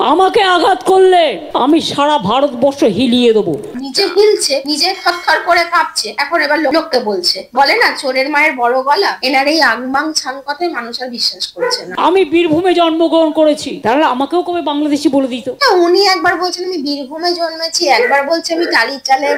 আমাকে আঘাত করলে আমি সারা ভারতবর্ষ হিলিয়ে দেবো। নিজে হিলছে, নিজে থরথর করে কাঁপছে, এখন এবার লোককে বলছে। বলে না চোরের মায়ের বড় গলা, এনার এই আংবাং ছাং কথায় মানুষ আর বিশ্বাস করছে না। আমি বীরভূমে জন্মগ্রহণ করেছি, তাহলে আমাকেও কবে বাংলাদেশি বলে দিত? উনি একবার বলছেন আমি বীরভূমে জন্মেছি, একবার বলছে আমি টালির চালে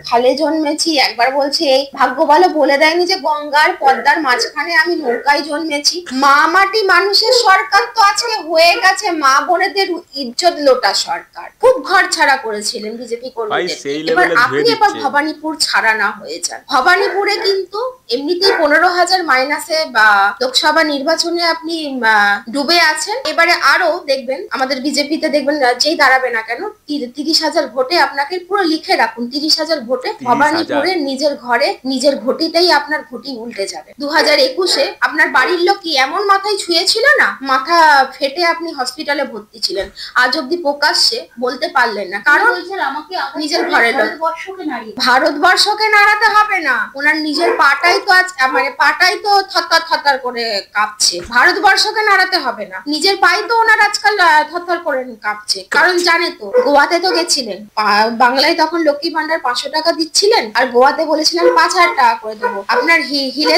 খালে জন্মেছি, একবার বলছে এই ভাগ্য ভালো বলে দেয়নি যে গঙ্গার পদ্মার মাঝখানে আমি নৌকায় জন্মেছি। মা মাটি মানুষের সরকার তো আজকে হয়ে গেছে মা বোনেদের ইজ্জত লোটা সরকার। খুব ঘর ছাড়া করেছিলেন বিজেপি কর্মীদের। এবার আপনি এবার ভবানীপুর ছাড়া না হয়ে যান। ভবানীপুরে কিন্তু এমনিতেই 15,000 মাইনাসে বা লোকসভা নির্বাচনে আপনি ডুবে আছেন। এবারে আরো দেখবেন আমাদের বিজেপিতে দেখবেন যেই দাঁড়াবে না কেন 30,000 ভোটে আপনাকে পুরো লিখে রাখুন, 30,000 ভোটে ভবানীপুরে নিজের ঘরে নিজের ঘটিতেই আপনার ঘটি উল্টে যাবে। 2021-এ আপনার বাড়ির লোক কি এমন মাথায় ছুঁয়েছিল না, মাথা ফেটে আপনি হসপিটালে ভর্তি ছিলেন, আজ অব্দি প্রকাশ্যে বলতে পারলেন না, কারণ আমাকে নিজের ঘরের লোক। ভারতবর্ষকে নাড়াতে হবে না, ওনার নিজের পাটাই তো পাটাই তো থরথর থরথর করে কাঁপছে। ভারতবর্ষকে নাড়াতে হবে না, নিজের পাই তো ওনার আজকাল থরথর করে কাঁপছে। কারণ জানে তো গোয়াতে তো গেছিলেন, বাংলায় তখন লক্ষ্মী ভান্ডার 500 টাকা দিচ্ছিলেন, আর গোয়াতে বলেছিলেন 5,000 টাকা করে দেবো। আপনার হিলে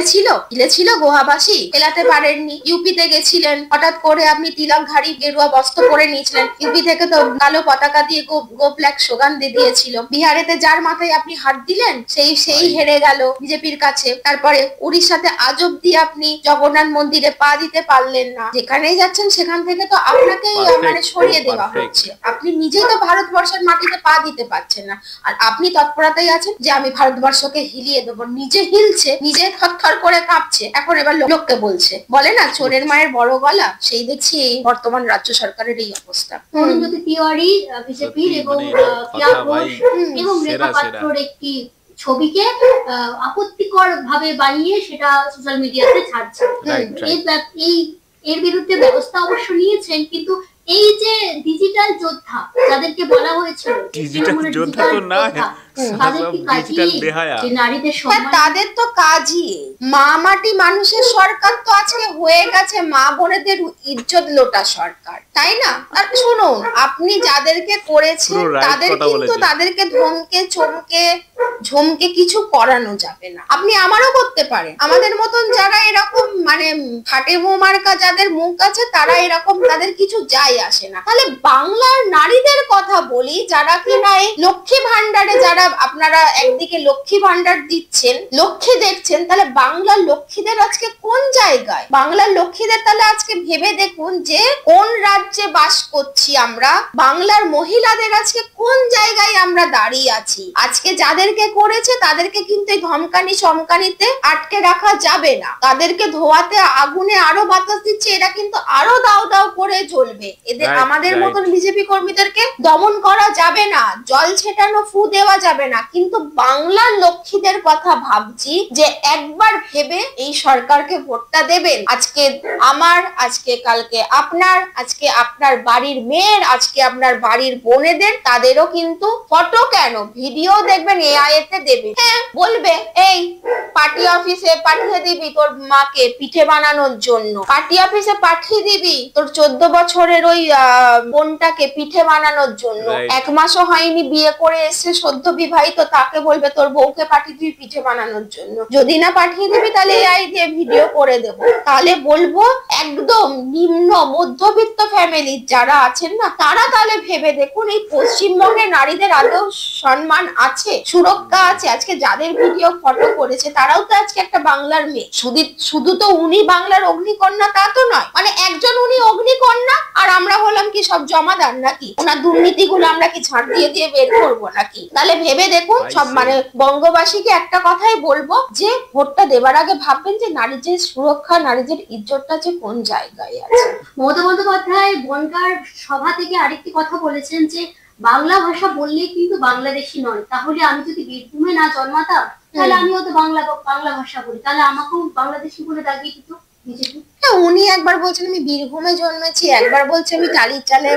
ছিল গোয়াবাসী, এলাতে পারেননি। ইউপিতে গেছিলেন, হঠাৎ করে আপনি তিলক ঘাড়ি গেরুয়া বস্ত্র পরে নিয়েছিলেন, ইউপি থেকে তো কালো পতাকা দিয়ে গো ব্ল্যাক স্লোগান দিয়েছিল। বিহারেতে যার মাথায় আপনি হাত দিলেন সেই হেরে গেল বিজেপির কাছে। তারপরে উড়িষ্যাতে আজ অব্দি আপনি জগন্নাথ মন্দিরে পা দিতে পারলেন না। যেখানেই যাচ্ছেন সেখান থেকে তো আপনাকেই সরিয়ে দেওয়া হচ্ছে। আপনি নিজেই তো ভারতবর্ষের মাটিতে পা দিতে পারছেন না, আর আপনি তৎপরতাই আছেন যে আমি ভারতবর্ষকে হিলিয়ে দেবো। নিজে হিলছে, নিজে থরথর করে কাঁপছে, এখন এবার লোককে বলছে। বলে না চোরের মায়ের বড় গলা, সেই দেখছি বর্তমান রাজ্য সরকারের এই অবস্থা। অরুন্ধতী তিওয়ারি বিজেপির এবং পিয়া ঘোষ এবং রেখা পাত্রর একটি ছবিকে আপত্তিকর ভাবে বানিয়ে সেটা সোশ্যাল মিডিয়াতে ছাড়ছে। এর বিরুদ্ধে ব্যবস্থা অবশ্য নিয়েছেন, কিন্তু এই যে ডিজিটাল যোদ্ধা যাদেরকে বলা হয়েছিল তাদের তো কাজই মা মাটি মানুষের সরকার তো আজকে হয়ে গেছে মা বোনেদের ইজ্জত লোটা সরকার, তাই না? আর শুনুন, আপনি যাদেরকে করেছেন তাদেরকে ধমকে চমকে ঝমকে কিছু করানো যাবে না। আপনি আমারও করতে পারেন, আমাদের মতন যারা এরকম ফাটে মার্কা যাদের মুখ আছে তারা এরকম, তাদের কিছু যায় আসে না। তাহলে বাংলার নারীদের কথা বলি, যারা কিনা এই লক্ষ্মী ভান্ডারে, যারা আপনারা একদিকে লক্ষ্মী ভান্ডার দিচ্ছেন, লক্ষ্মী দেখছেন, তাহলে বাংলার লক্ষ্মীদের আজকে কোন জায়গায়? বাংলার লক্ষ্মীদের তাহলে আজকে ভেবে দেখুন যে কোন রাজ্যে বাস করছি আমরা, বাংলার মহিলাদের আজকে কোন জায়গায় আমরা দাঁড়িয়ে আছি। আজকে যাদেরকে করেছে তাদেরকে কিন্তু এই ধমকানি চমকানিতে আটকে রাখা যাবে না, তাদেরকে ধোয়াতে আগুনে আরো বাতাস দিচ্ছে, এরা কিন্তু আরো দাও দাও করে জ্বলবে। এদের আমাদের মতন বিজেপি কর্মীদেরকে দমন করা যাবে না, জল ছেটানো ফু দেওয়া যাবে না। কিন্তু বাংলার লক্ষ্মীদের কথা ভাবছি যে একবার ভেবে এই সরকারকে ভোটটা দেবেন। আজকে আমার, আজকে কালকে আপনার, আজকে আপনার বাড়ির মেয়ের, আজকে আপনার বাড়ির বোনেদের, তাদেরও কিন্তু ফটো কেন ভিডিও দেখবেন এআই তে দেবে। হ্যাঁ বলবে এই পার্টি অফিসে পাঠিয়ে দিবি তোর মাকে পিঠে বানানোর জন্য, পার্টি অফিসে পাঠিয়ে দিবি তোর 14 বছরের ওই বোনটাকে পিঠে বানানোর জন্য, 1 মাসও হয়নি বিয়ে করে এসে সদ্য বিবাহিত, তাকে বলবে তোর বউকে পাঠিয়ে দিবি পিঠে বানানোর জন্য। যদি না পাঠিয়ে দিবি তাহলে এআই দিয়ে ভিডিও করে দেব। তাহলে বলবো একদম নিম্ন মধ্যবিত্ত ফ্যামিলির যারা আছেন না, তারা তাহলে ভেবে দেখুন এই পশ্চিমবঙ্গের নারীদের আদৌ সম্মান আছে, সুরক্ষা আছে। আজকে যাদের ভিডিও ফটো করেছে তারাও তো আজকে একটা বাংলার মেয়ে। শুধু তো উনি বাংলার অগ্নিকন্যা তা তো নয়, একজন উনি অগ্নিকন্যা আর আমরা হলাম কি সব জমাদার নাকি? ওনার দুর্নীতিগুলো আমরা কি ঝাড় দিয়ে দিয়ে বের করবো নাকি? তাহলে ভেবে দেখুন সব, বঙ্গবাসীকে একটা কথাই বলবো যে ভোটটা দেবার আগে ভাববেন যে নারীদের সুরক্ষা, নারীদের ইজ্জতটা যে কোন জায়গায় আছে। মমতা বন্দ্যোপাধ্যায় বনগাঁর সভা থেকে আরেকটি কথা বলেছেন যে বাংলা ভাষা বললে কিন্তু বাংলাদেশি নয়, তাহলে আমি যদি বীরভূমে না জন্মাতাম তাহলে আমিও তো বাংলা ভাষা বলি, তাহলে আমাকেও বাংলাদেশি বলে দাগিয়ে দিত বিজেপি। উনি একবার বলছেন আমি বীরভূমে জন্মেছি, একবার বলছে আমি টালিচালে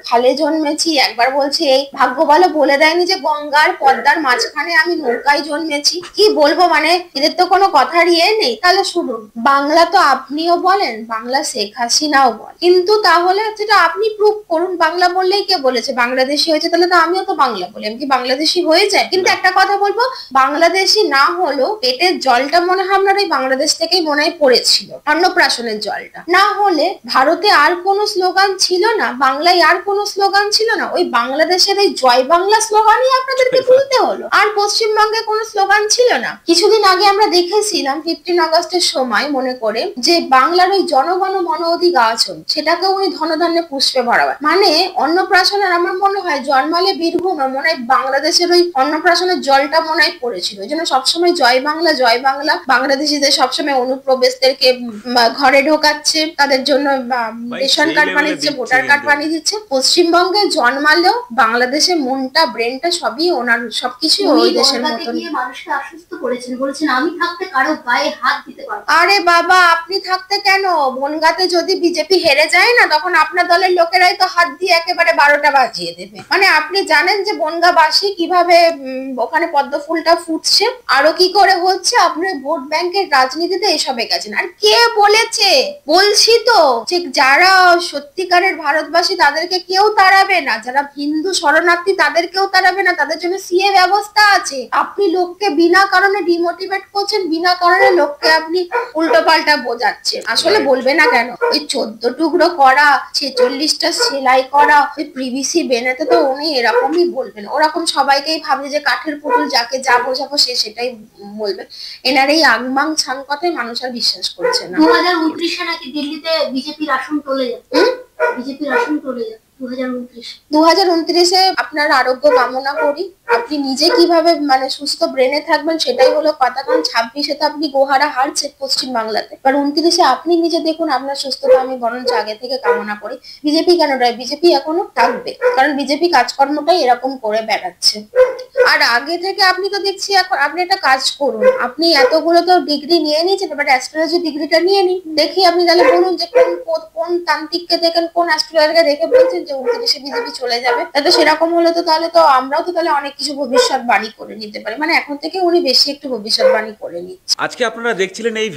খালে জন্মেছি, একবার বলছে এই ভাগ্য ভালো বলে দেয়নি যে গঙ্গার পদ্মার মাঝখানে আমি নৌকায় জন্মেছি। কি বলবো, মানে এদের তো কোনো কথার ইয়ে নেই। তাহলে শুনুন, বাংলা তো আপনিও বলেন, বাংলা শেখ হাসিনাও বলেন, কিন্তু তাহলে সেটা আপনি প্রুভ করুন। বাংলা বললেই কে বলেছে বাংলাদেশি হয়েছে? তাহলে তো আমিও তো বাংলা বলি, আমি কি বাংলাদেশি হয়ে যায়? কিন্তু একটা কথা বলবো, বাংলাদেশি না হলেও পেটের জলটা মনে হয় আপনার ওই বাংলাদেশ থেকেই মনে হয় পড়েছিল, অন্নপ্রাশনের জলটা। না হলে ভারতে আর কোনো স্লোগান ছিল না, বাংলায় আর কোনো স্লোগান ছিল না, ওই বাংলাদেশের এই জয় বাংলা স্লোগানই আপনাদেরকে তুলতে হলো। আর পশ্চিমবঙ্গে কোনো স্লোগান ছিল না। কিছুদিন আগে আমরা দেখেছিলাম 15 আগস্টের সময় মনে করে যে বাংলার ওই জনগণ মন অধিকার সেটাকে উনি ধনধান্যে পুষ্পে ভরাবার, মানে অন্নপ্রাশনের আমার মনে হয় জন্মালে বীরভূম মনে হয় বাংলাদেশের ওই অন্নপ্রাশনের জলটা মনে হয় পড়েছিল। ওই জন্য সবসময় জয় বাংলা জয় বাংলা, বাংলাদেশিদের সবসময় অনুপ্রবেশদেরকে ঘরে ঢোকাচ্ছে, তাদের জন্য রেশন কার্ড বানিয়ে দিচ্ছে, ভোটার কার্ড বানিয়ে দিচ্ছে। পশ্চিমবঙ্গে জন্মালেও বাংলাদেশের মনটা ব্রেনটা সবই ওনার, সবকিছু ওই দেশের মতন। মানুষকে আশ্বস্ত করেছেন, বলেছেন আমি থাকতে কারো গায়ে হাত দিতে পারবো। আরে বাবা, আপনি থাকতে কেন? বনগাঁতে যদি বিজেপি হেরে যায় না, তখন আপনার দলের লোকেরাই তো হাত দিয়ে একেবারে 12টা বাজিয়ে দেবে। মানে আপনি জানেন যে বনগাঁবাসী কিভাবে ওখানে পদ্ম ফুলটা ফুটছে, আরো কি করে হচ্ছে। আপনি ভোট ব্যাংকের রাজনীতিতে এসবে গেছেন। আর কে বলেছে? বলছি তো যে যারা সত্যিকারের ভারতবাসী তাদেরকে কেউ তাড়াবে না, যারা হিন্দু শরণার্থী তাদেরকেও তাড়াবে না, তাদের জন্য সিএ ব্যবস্থা আছে। আপনি লোককে বিনা কারণে ডিমোটিভেট করছেন, বিনা কারণে লোককে আপনি উল্টো পাল্টা বোঝাচ্ছেন। আসলে বলবে না কেন, ওই 14 টুকরো করা, 46টা সেলাই করা, ওই প্রিভিসি বেনেতে তো উনি এরকমই বলবেন। ওরকম সবাইকেই ভাবে যে কাঠের পুতুল, যাকে যা বোঝাবো সে সেটাই বলবে। এনার এই আংমাং ছাং কথায় মানুষ আর বিশ্বাস করছে না। 2029-এ নাকি দিল্লিতে বিজেপির আসন টলে যাবে, বিজেপির আসন টলে যাবে 2029-এ আপনার আরোগ্য কামনা করি। আপনি নিজে কিভাবে মানে সুস্থ ব্রেনে থাকবেন সেটাই হলো কথা। কারণ 26-এ তো আপনি গোহারা হারছে পশ্চিম বাংলাতে, এবার 29-এ আপনি নিজে দেখুন আপনার সুস্থতা আমি বরঞ্চ আগে থেকে কামনা করি। বিজেপি কেন নয়, বিজেপি এখনো থাকবে, কারণ বিজেপি কাজকর্মটাই এরকম করে বেড়াচ্ছে। আর আগে থেকে আপনি তো দেখছি এখন আপনি একটা কাজ করুন, আপনি এতগুলো তো ডিগ্রি নিয়ে নিয়েছেন, এবার অ্যাস্ট্রোলজি ডিগ্রিটা নিয়ে নিন। দেখি আপনি তাহলে বলুন যে কোন তান্ত্রিককে দেখেন, কোন অ্যাস্ট্রোলজারকে দেখে বলছেন যে 29-এ বিজেপি চলে যাবে। তাহলে সেরকম হলে তো তাহলে তো আমরাও তো তাহলে অনেক কিছু ভবিষ্যৎবাণী করে নিতে পারি। মানে এখন থেকে উনি বেশি একটু ভবিষ্যৎবাণী করে নিচ্ছে। আজকে আপনারা দেখছিলেন এই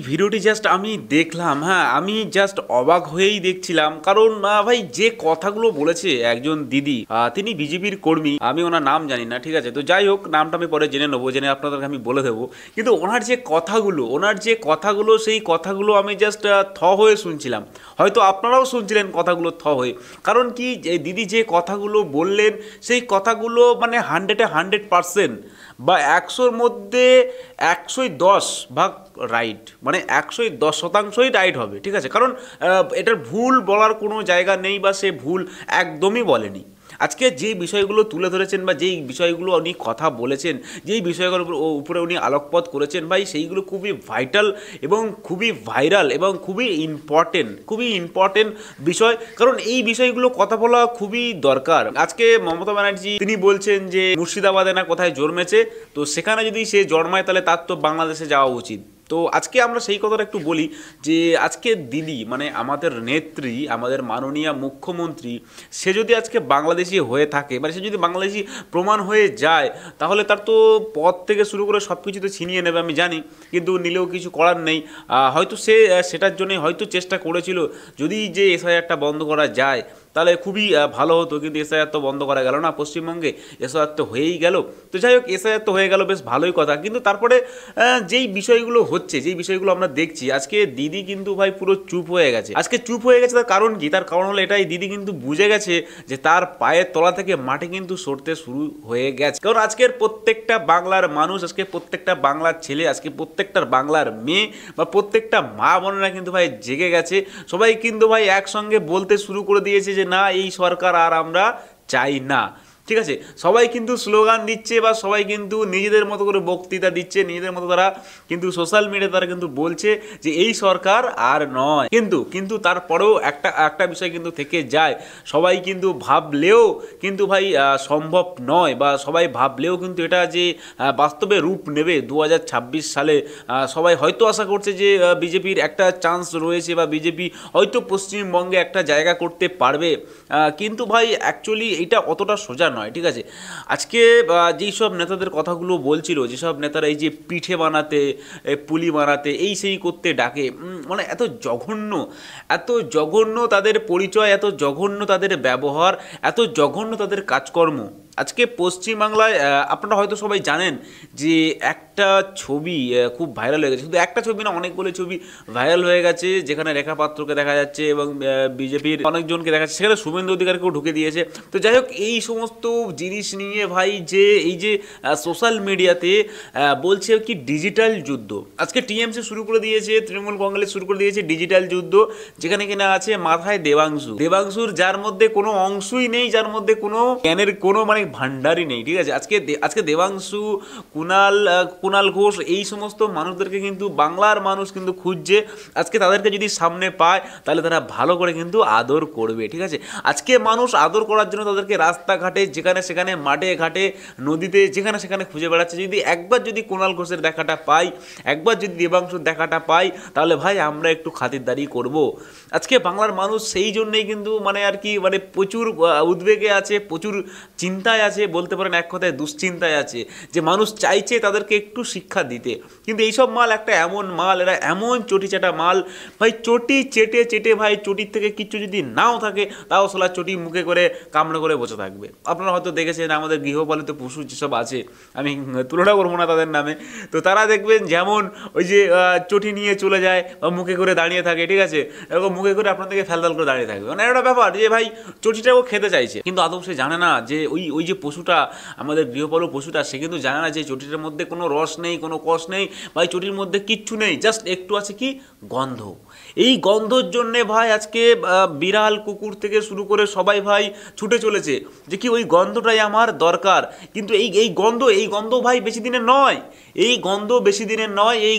ভিডিওটি জাস্ট আমি দেখলাম, হ্যাঁ আমি জাস্ট অবাক হয়েই দেখছিলাম। কারণ ভাই যে কথাগুলো বলেছে একজন দিদি, তিনি বিজেপির কর্মী, আমি ওনার নাম জানি না, ঠিক আছে, তো যাই হোক নামটা আমি পরে জেনে নেবো, জেনে আপনাদেরকে আমি বলে দেবো। কিন্তু ওনার যে কথাগুলো সেই কথাগুলো আমি জাস্ট হয়ে শুনছিলাম। হয়তো আপনারাও শুনছিলেন কথাগুলো হয়ে। কারণ কি দিদি যে কথাগুলো বললেন সেই কথাগুলো মানে 100% বা 100-র মধ্যে 110 ভাগ রাইট, মানে 110% রাইট হবে, ঠিক আছে। কারণ এটার ভুল বলার কোনো জায়গা নেই, বা সে ভুল একদমই বলেনি। আজকে যে বিষয়গুলো তুলে ধরেছেন বা যেই বিষয়গুলো উনি কথা বলেছেন, যেই বিষয়গুলোর উপরে উনি আলোকপাত করেছেন ভাই, সেইগুলো খুবই ভাইটাল এবং খুবই ভাইরাল এবং খুবই ইম্পর্টেন্ট বিষয়। কারণ এই বিষয়গুলো কথা বলা খুবই দরকার। আজকে মমতা ব্যানার্জি তিনি বলছেন যে মুর্শিদাবাদে না কোথায় জন্মেছে, তো সেখানে যদি সে জন্মায় তাহলে তার তো বাংলাদেশে যাওয়া উচিত। তো আজকে আমরা সেই কথাটা একটু বলি যে আজকে দিদি মানে আমাদের নেত্রী, আমাদের মাননীয় মুখ্যমন্ত্রী, সে যদি আজকে বাংলাদেশি হয়ে থাকে, মানে সে যদি বাংলাদেশি প্রমাণ হয়ে যায়, তাহলে তার তো পদ থেকে শুরু করে সব কিছু তো ছিনিয়ে নেবে আমি জানি, কিন্তু নিলেও কিছু করার নেই। হয়তো সে সেটার জন্যই হয়তো চেষ্টা করেছিল যদি যে এসআইআরটা বন্ধ করা যায় তাহলে খুবই ভালো হতো, কিন্তু এসআইআর তো বন্ধ করা গেল না পশ্চিমবঙ্গে, এসআইআর তো হয়েই গেল। তো যাই হোক এসআইআর তো হয়ে গেল, বেশ ভালোই কথা। কিন্তু তারপরে যেই বিষয়গুলো হচ্ছে, যেই বিষয়গুলো আমরা দেখছি, আজকে দিদি কিন্তু ভাই পুরো চুপ হয়ে গেছে। আজকে চুপ হয়ে গেছে তার কারণ কি? তার কারণ হলো এটাই, দিদি কিন্তু বুঝে গেছে যে তার পায়ের তলা থেকে মাটি কিন্তু সরতে শুরু হয়ে গেছে। কারণ আজকের প্রত্যেকটা বাংলার মানুষ, আজকে প্রত্যেকটা বাংলার ছেলে, আজকে প্রত্যেকটা বাংলার মেয়ে বা প্রত্যেকটা মা বোনেরা কিন্তু ভাই জেগে গেছে। সবাই কিন্তু ভাই একসঙ্গে বলতে শুরু করে দিয়েছে যে না, এই সরকার আর আমরা চাই না, ঠিক আছে, সবাই কিন্তু স্লোগান দিচ্ছে বা সবাই কিন্তু নিজেদের মতো করে বক্তৃতা দিচ্ছে, নিজেদের মতো তারা কিন্তু সোশ্যাল মিডিয়ায় তারা কিন্তু বলছে যে এই সরকার আর নয়। কিন্তু তারপরেও একটা বিষয় কিন্তু থেকে যায়, সবাই কিন্তু ভাবলেও কিন্তু ভাই সম্ভব নয়, বা সবাই ভাবলেও কিন্তু এটা যে বাস্তবে রূপ নেবে 2026 সালে, সবাই হয়তো আশা করছে যে বিজেপির একটা চান্স রয়েছে বা বিজেপি হয়তো পশ্চিমবঙ্গে একটা জায়গা করতে পারবে, কিন্তু ভাই অ্যাকচুয়ালি এটা অতটা সোজা নয়। ঠিক আছে, আজকে যেই সব নেতাদের কথাগুলো বলছিল, যেসব নেতারা এই যে পিঠে বানাতে, পুলি বানাতে, এই সেই করতে ডাকে, মানে এত জঘন্য তাদের পরিচয়, এত জঘন্য তাদের ব্যবহার, এত জঘন্য তাদের কাজকর্ম। আজকে পশ্চিমবাংলায় আপনারা হয়তো সবাই জানেন যে একটা ছবি খুব ভাইরাল হয়ে গেছে, শুধু একটা ছবি না, অনেকগুলো ছবি ভাইরাল হয়ে গেছে, যেখানে রেখা পাত্রকে দেখা যাচ্ছে এবং বিজেপির অনেকজনকে দেখা যাচ্ছে, সেখানে শুভেন্দু অধিকারকেও ঢুকে দিয়েছে। তো যাই হোক, এই সমস্ত জিনিস নিয়ে ভাই যে এই যে সোশ্যাল মিডিয়াতে বলছে কি ডিজিটাল যুদ্ধ, আজকে টিএমসি শুরু করে দিয়েছে, তৃণমূল কংগ্রেস শুরু করে দিয়েছে ডিজিটাল যুদ্ধ, যেখানে কিনা আছে মাথায় দেবাংশুর, যার মধ্যে কোনো অংশই নেই, যার মধ্যে কোনো জ্ঞানের কোনো মানে ভান্ডারই নেই। ঠিক আছে, আজকে দেবাংশু, কুণাল ঘোষ, এই সমস্ত মানুষদেরকে কিন্তু বাংলার মানুষ কিন্তু খুঁজছে। আজকে তাদেরকে যদি সামনে পায় তাহলে তারা ভালো করে কিন্তু আদর করবে। ঠিক আছে, আজকে মানুষ আদর করার জন্য তাদেরকে রাস্তাঘাটে, যেখানে সেখানে, মাঠে ঘাটে, নদীতে, যেখানে সেখানে খুঁজে বেড়াচ্ছে। একবার যদি কুণাল ঘোষের দেখাটা পাই, একবার যদি দেবাংশুর দেখাটা পাই, তাহলে ভাই আমরা একটু খাতিরদারি করব। আজকে বাংলার মানুষ সেই জন্যই কিন্তু মানে আর কি মানে প্রচুর উদ্বেগে আছে, প্রচুর চিন্তায় আছে, বলতে পারেন এক কথায় দুশ্চিন্তায় আছে, যে মানুষ চাইছে তাদেরকে একটু শিক্ষা দিতে। কিন্তু এইসব মাল একটা এমন মাল, এরা এমন চটি চাটা মাল ভাই, চটি চেটে ভাই, চটির থেকে কিচ্ছু যদি নাও থাকে তাও সোলা চটি মুখে করে কামড়ে করে বসে থাকবে। আপনারা হয়তো দেখেছেন আমাদের গৃহপালিত পশু যেসব আছে, আমি তুলনা করবো না তাদের নামে, তো তারা দেখবেন যেমন ওই যে চটি নিয়ে চলে যায় বা মুখে করে দাঁড়িয়ে থাকে। ঠিক আছে, এরকম মুখে করে আপনাদেরকে ফেলদাল করে দাঁড়িয়ে থাকবে, মানে একটা ব্যাপার যে ভাই চটিটাও খেতে চাইছে, কিন্তু আদৌ সে জানে না যে ওই যে পশুটা, আমাদের গৃহপালিত পশুটা, সে কিন্তু জানে না যে চটিটার মধ্যে কোনো রস নেই, কোনো কষ নেই, ভাই চটির মধ্যে কিচ্ছু নেই, জাস্ট একটু আছে কি গন্ধ। এই গন্ধর জন্যে ভাই আজকে বিড়াল, কুকুর থেকে শুরু করে সবাই ভাই ছুটে চলেছে যে কি ওই গন্ধটাই আমার দরকার। কিন্তু এই গন্ধ ভাই বেশি দিনের নয়, এই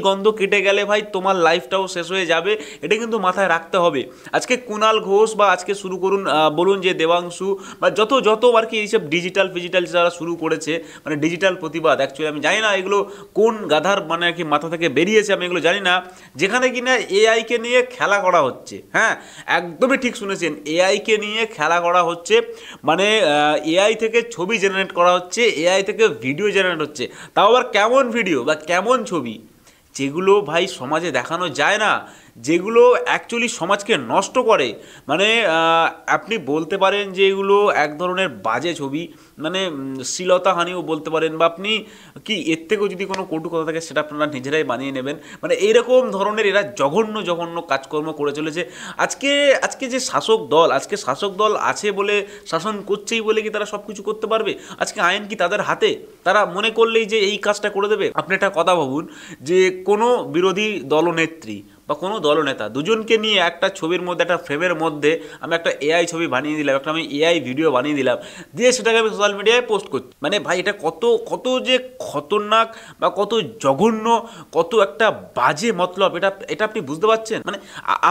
গন্ধ কেটে গেলে ভাই তোমার লাইফটাও শেষ হয়ে যাবে, এটা কিন্তু মাথায় রাখতে হবে। আজকে কুণাল ঘোষ বা আজকে শুরু করুন বলুন যে দেবাংশু বা যত আর কি এইসব ডিজিটাল যারা শুরু করেছে, মানে ডিজিটাল প্রতিবাদ, অ্যাকচুয়ালি আমি জানি না এগুলো কোন গাধার মানে আর কি মাথা থেকে বেরিয়েছে, আমি এগুলো জানি না, যেখানে কিনা এআইকে নিয়ে খেলা করা হচ্ছে। হ্যাঁ, একদমই ঠিক শুনেছেন, এআইকে নিয়ে খেলা করা হচ্ছে, মানে এআই থেকে ছবি জেনারেট করা হচ্ছে, এআই থেকে ভিডিও জেনারেট হচ্ছে, তাও আবার কেমন ভিডিও বা কেমন ছবি, যেগুলো ভাই সমাজে দেখানো যায় না, যেগুলো অ্যাকচুয়ালি সমাজকে নষ্ট করে। মানে আপনি বলতে পারেন যে এগুলো এক ধরনের বাজে ছবি, মানে শ্লীলতাহানিও বলতে পারেন, বা আপনি কি এর থেকেও যদি কোনো কটু কথা থাকে সেটা আপনারা নিজেরাই বানিয়ে নেবেন। মানে এইরকম ধরনের এরা জঘন্য কাজকর্ম করে চলেছে। আজকে যে শাসক দল আছে বলে, শাসন করছেই বলে কি তারা সব কিছু করতে পারবে? আজকে আইন কি তাদের হাতে? তারা মনে করলেই যে এই কাজটা করে দেবে? আপনি একটা কথা ভাবুন যে কোনো বিরোধী দলনেত্রী বা কোনো দলনেতা দুজনকে নিয়ে একটা ছবির মধ্যে, একটা ফ্রেমের মধ্যে আমি একটা এআই ছবি বানিয়ে দিলাম, একটা আমি এআই ভিডিও বানিয়ে দিলাম, দিয়ে সেটাকে আমি সোশ্যাল মিডিয়ায় পোস্ট করছি। মানে ভাই এটা কত যে খতরনাক বা কত জঘন্য, কত একটা বাজে মতলব, এটা আপনি বুঝতে পারছেন? মানে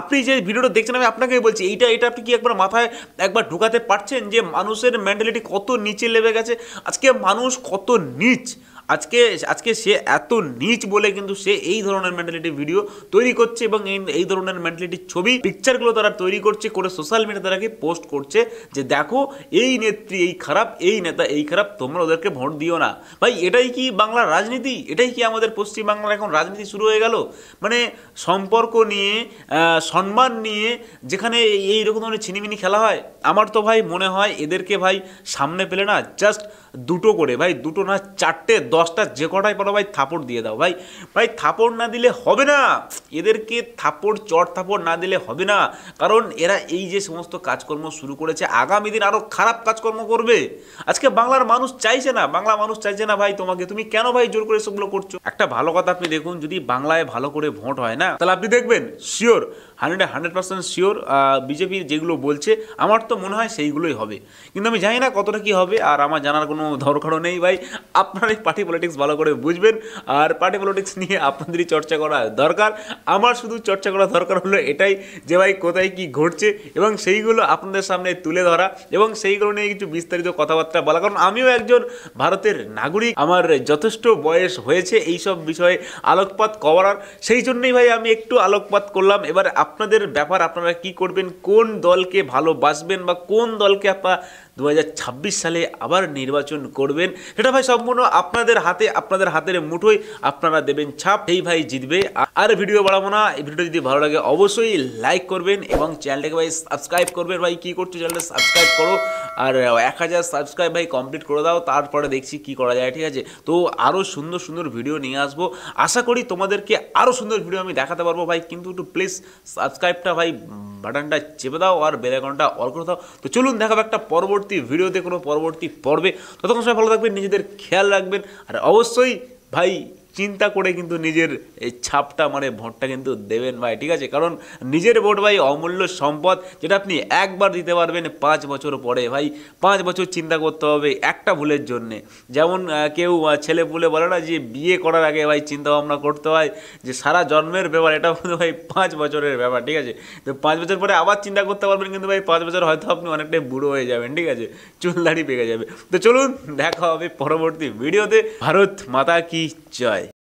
আপনি যে ভিডিওটা দেখছেন, আমি আপনাকেই বলছি, এটা আপনি কি একবার মাথায় একবার ঢোকাতে পারছেন যে মানুষের মেন্টালিটি কত নিচে নেমে গেছে? আজকে মানুষ কত নিচ, আজকে সে এত নিচ বলে কিন্তু সে এই ধরনের মেন্টালিটি ভিডিও তৈরি করছে এবং এই ধরনের মেন্টালিটির ছবি, পিকচারগুলো তারা তৈরি করছে, করে সোশ্যাল মিডিয়া তারাকে পোস্ট করছে যে দেখো এই নেত্রী এই খারাপ, এই নেতা এই খারাপ, তোমরা ওদেরকে ভোট দিও না। ভাই এটাই কি বাংলার রাজনীতি? এটাই কি আমাদের পশ্চিমবাংলার এখন রাজনীতি শুরু হয়ে গেল? মানে সম্পর্ক নিয়ে, সম্মান নিয়ে যেখানে এইরকম ধরনের ছিনিমিনি খেলা হয়, আমার তো ভাই মনে হয় এদেরকে ভাই সামনে পেলে না জাস্ট দুটো করে, ভাই দুটো না 4টে 10টা যে কটাই পড়ো ভাই থাপড় দিয়ে দাও। ভাই থাপড় না দিলে হবে না, এদেরকে চট থাপড় না দিলে হবে না, কারণ এরা এই যে সমস্ত কাজকর্ম শুরু করেছে আগামী দিন আরো খারাপ কাজকর্ম করবে। আজকে বাংলার মানুষ চাইছে না ভাই তোমাকে, তুমি কেন ভাই জোর করে সেগুলো করছো? একটা ভালো কথা আপনি দেখুন, যদি বাংলায় ভালো করে ভোট হয় না, তাহলে আপনি দেখবেন শিওর 100% শিওর বিজেপির যেগুলো বলছে আমার তো মনে হয় সেইগুলোই হবে, কিন্তু আমি জানি না কতটা কি হবে, আর আমার জানার কোনো দরকারও নেই ভাই। আপনারাই পার্টি পলিটিক্স ভালো করে বুঝবেন, আর পার্টি পলিটিক্স নিয়ে আপনাদেরই চর্চা করা দরকার। আমার শুধু চর্চা করা দরকার হলো এটাই যে ভাই কোথায় কি ঘটছে এবং সেইগুলো আপনাদের সামনে তুলে ধরা এবং সেইগুলো নিয়ে কিছু বিস্তারিত কথাবার্তা বলা, কারণ আমিও একজন ভারতের নাগরিক, আমার যথেষ্ট বয়স হয়েছে এইসব বিষয়ে আলোকপাত করার, সেই জন্যই ভাই আমি একটু আলোকপাত করলাম। এবার আপনাদের ব্যাপার, আপনারা কি করবেন, কোন দলকে ভালোবাসবেন বা কোন দলকে আপনারা 2026 সালে আবার নির্বাচন করবেন, সেটা ভাই সম্পূর্ণ আপনাদের হাতে, আপনাদের হাতের মুঠোয় আপনারা দেবেন ছাপ, এই ভাই জিতবে। আর ভিডিও বাড়াবো না, এই ভিডিওটা যদি ভালো লাগে অবশ্যই লাইক করবেন এবং চ্যানেলটাকে ভাই সাবস্ক্রাইব করবেন। ভাই কি করছো, চ্যানেলটা সাবস্ক্রাইব করো, আর 1000 সাবস্ক্রাইব ভাই কমপ্লিট করে দাও, তারপরে দেখছি কি করা যায়, ঠিক আছে? তো আরও সুন্দর সুন্দর ভিডিও নিয়ে আসবো, আশা করি তোমাদেরকে আরও সুন্দর ভিডিও আমি দেখাতে পারবো ভাই, কিন্তু একটু প্লিজ সাবস্ক্রাইবটা ভাই বাটনটা চেপে দাও আর বেল আইকনটা অল করে দাও। তো চলুন দেখাবো একটা পরবর্তী ভিডিওতে, কোনো পরবর্তী পর্বে। ততক্ষণ সবাই ভালো থাকবেন, নিজেদের খেয়াল রাখবেন, আর অবশ্যই ভাই চিন্তা করে কিন্তু নিজের এই ছাপটা মানে ভোটটা কিন্তু দেবেন ভাই, ঠিক আছে? কারণ নিজের ভোট ভাই অমূল্য সম্পদ, যেটা আপনি একবার দিতে পারবেন 5 বছর পরে। ভাই 5 বছর চিন্তা করতে হবে একটা ভুলের জন্যে। যেমন কেউ ছেলে পুলে বলে না যে বিয়ে করার আগে ভাই চিন্তা ভাবনা করতে হয় যে সারা জন্মের ব্যাপার, এটা কিন্তু ভাই 5 বছরের ব্যাপার, ঠিক আছে? তো 5 বছর পরে আবার চিন্তা করতে পারবেন, কিন্তু ভাই 5 বছর হয়তো আপনি অনেকটাই বুড়ো হয়ে যাবেন, ঠিক আছে? চুল দাড়ি পেকে যাবে। তো চলুন দেখা হবে পরবর্তী ভিডিওতে। ভারত মাতা কি জয়।